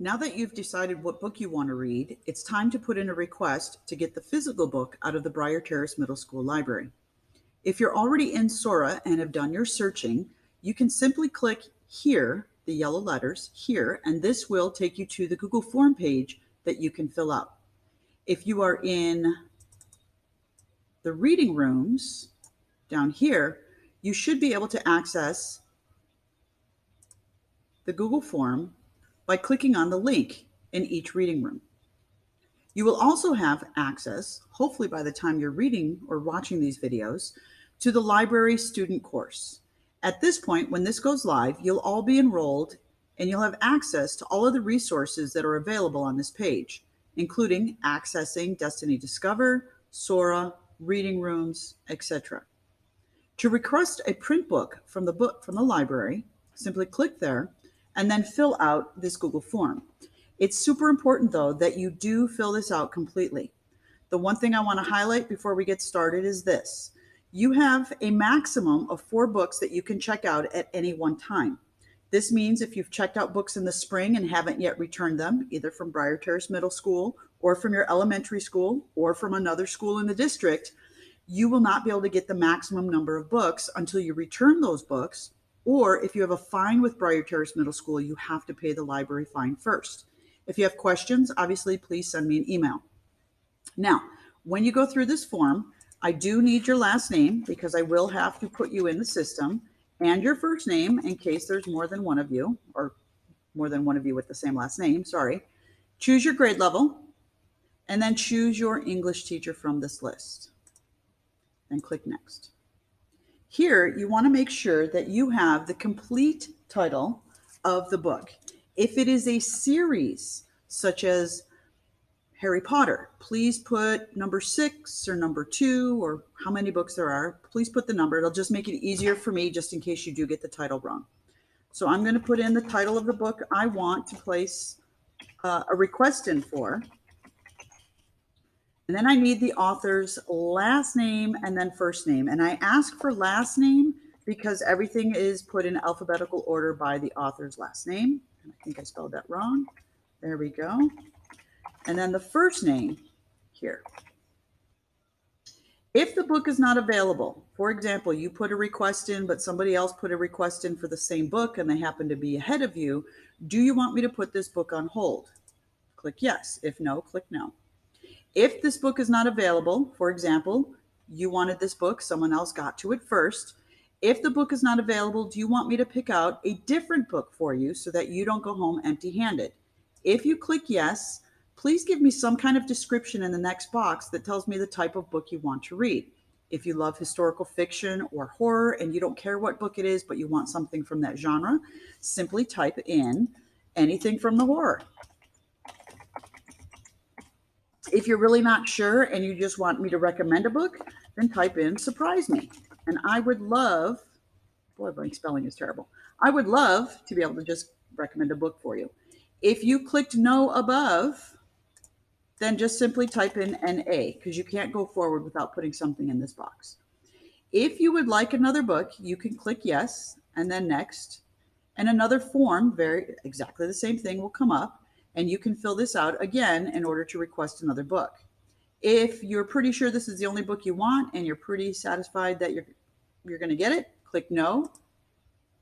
Now that you've decided what book you want to read, it's time to put in a request to get the physical book out of the Briar Terrace Middle School Library. If you're already in Sora and have done your searching, you can simply click here, the yellow letters here, and this will take you to the Google form page that you can fill out. If you are in the reading rooms down here, you should be able to access the Google form by clicking on the link in each reading room. You will also have access, hopefully by the time you're reading or watching these videos, to the library student course. At this point, when this goes live, you'll all be enrolled and you'll have access to all of the resources that are available on this page, including accessing Destiny Discover, Sora, reading rooms, etc. To request a print book from the library, simply click there and then fill out this Google form. It's super important, though, that you do fill this out completely. The one thing I want to highlight before we get started is this. You have a maximum of 4 books that you can check out at any one time. This means if you've checked out books in the spring and haven't yet returned them, either from Briar Terrace Middle School or from your elementary school or from another school in the district, you will not be able to get the maximum number of books until you return those books. Or if you have a fine with Briar Terrace Middle School, you have to pay the library fine first. If you have questions, obviously, please send me an email. Now, when you go through this form, I do need your last name because I will have to put you in the system, and your first name in case there's more than one of you, or more than one of you with the same last name, sorry. Choose your grade level, and then choose your English teacher from this list. And click Next. Here, you want to make sure that you have the complete title of the book. If it is a series, such as Harry Potter, please put number 6 or number 2 or how many books there are. Please put the number. It'll just make it easier for me just in case you do get the title wrong. So I'm going to put in the title of the book I want to place a request in for. And then I need the author's last name and then first name. And I ask for last name because everything is put in alphabetical order by the author's last name. And I think I spelled that wrong. There we go. And then the first name here. If the book is not available, for example, you put a request in, but somebody else put a request in for the same book and they happen to be ahead of you, do you want me to put this book on hold? Click yes. If no, click no. If this book is not available, for example, you wanted this book, someone else got to it first. If the book is not available, do you want me to pick out a different book for you so that you don't go home empty-handed? If you click yes, please give me some kind of description in the next box that tells me the type of book you want to read. If you love historical fiction or horror and you don't care what book it is, but you want something from that genre, simply type in anything from the horror. If you're really not sure and you just want me to recommend a book, then type in surprise me. And I would love, boy, my spelling is terrible. I would love to be able to just recommend a book for you. If you clicked no above, then just simply type in NA because you can't go forward without putting something in this box. If you would like another book, you can click yes and then next. And another form, exactly the same thing, will come up. And you can fill this out again in order to request another book. If you're pretty sure this is the only book you want and you're pretty satisfied that you're going to get it, click no,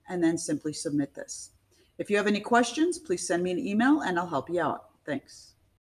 and then simply submit this. If you have any questions, please send me an email and I'll help you out. Thanks.